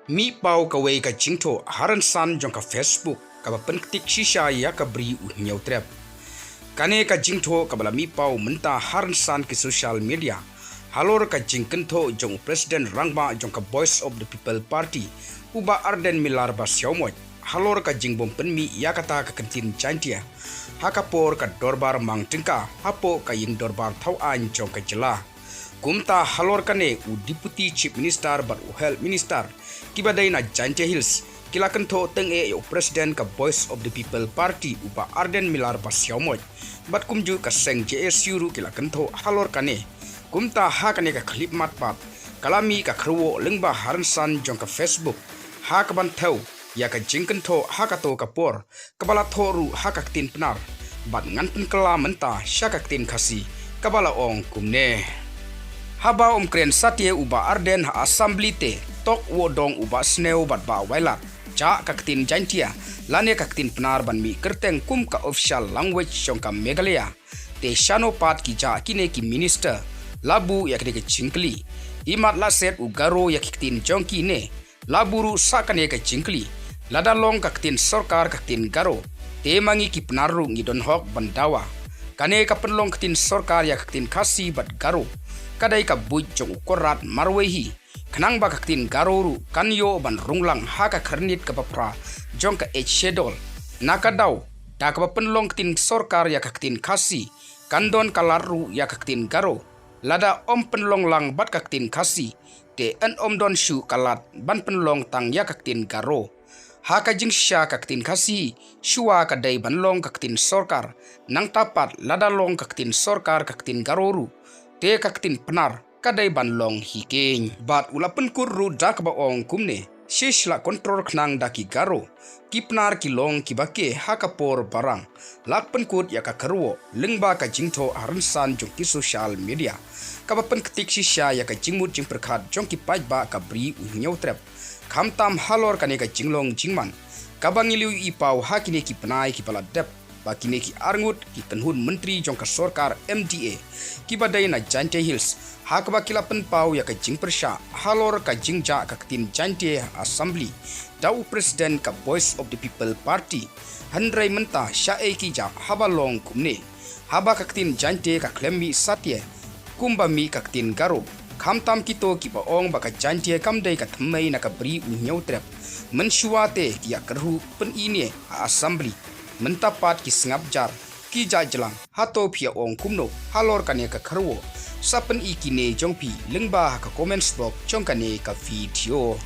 Mi pau ka wei ka jingtho haran san jong ka Facebook ka ba pynktik shisha ya ka bri u nyau trep. Kane ka jingtho ka bala mi pau menta haran san ki social media. Halor ka jingkentho jong President Rangba jong ka Voice of the People Party uba arden milar ba siaumoj. Halor ka jingbom penmi ya kata ka kentin jantia. Hakapor ka dorbar mang tingka hapo ka ying dorbar thau an jong ka jela. Kumta halor kane u Deputy Chief Minister but u Health Minister kibadai na Jante Hills kilakento teng yo President ka Voice of the People Party upa arden milar pasiaumoj bat kumju ka seng JSU ru kilakento halor kane kumta ha kane ka clip matpat kalami ka kyrwoh lengba haransan jong ka Facebook ha ka ban thau ya ka jingkento ha ka to ka por kabala thoru ha ka tin pnar bat ngan pen kala menta syakak tin khasi kabala ong kumne Haba kren satye uba arden ha assembly te tok wodong uba sneu bat ba wailat ja kaktin jantia lane kaktin pnar ban mi kerteng kum ka official language jong ka Meghalaya te shano pat ki ja kine ki minister labu yak de chingkli imat la set u garo yak kaktin jong kine laburu sakane ka chingkli lada long kaktin sarkar kaktin garo te mangi ki pnaru ngidon hok bandawa kane ka penlong kaktin sarkar yak kaktin khasi bat garo kadai ka buj jong korat marwehi khnang ba kaktin garoru kanyo ban runglang ha ka kharnit ka papra jong ka shedol nakadaw ta ka penlong tin sarkar ya kaktin khasi kandon kalaru ya kaktin garo lada om penlong lang bat kaktin khasi te an om don shu kalat ban penlong tang ya kaktin garo ha ka jingsha kaktin khasi shuwa kadai ban long kaktin sarkar nang tapat lada long kaktin sarkar kaktin garoru te kaktin penar kadai banlong hikeng bat ulapen kurru dak ba ong kumne shish la kontrol khnang daki garo kipnar kilong kibake hakapor barang lakpen kut ya ka kyrwoh lengba ka jingtho haransan jong ki social media ka bapen ketik shisha ya ka jingmut jing perkhat jong ki paj ba ka bri u nyau trep khamtam halor kane ka jinglong jingman ka bangiliu i pau hakine ki penai ki pala dep bakine ki arngut ki kenhun menteri jong ka sarkar MDA ki badai na Jante Hills hakba kilapen pau ya ka jing persha halor ka jingja ka tin Jante Assembly dau President ka Voice of the People Party handrai menta syae ki ja haba long kumne haba ka tin Jante ka klembi satye kumba mi ka tin garo khamtam kito ki ba ong ba ka Jante kamdai ka thmai na ka bri u nyau trep menshuate ki ya kerhu pen ini Assembly mentapat ki sengap jar ki jajelang hato pia ong kumno halor kane ka kyrwoh sapen ikine jongpi lengba ka comments box jong kane ka video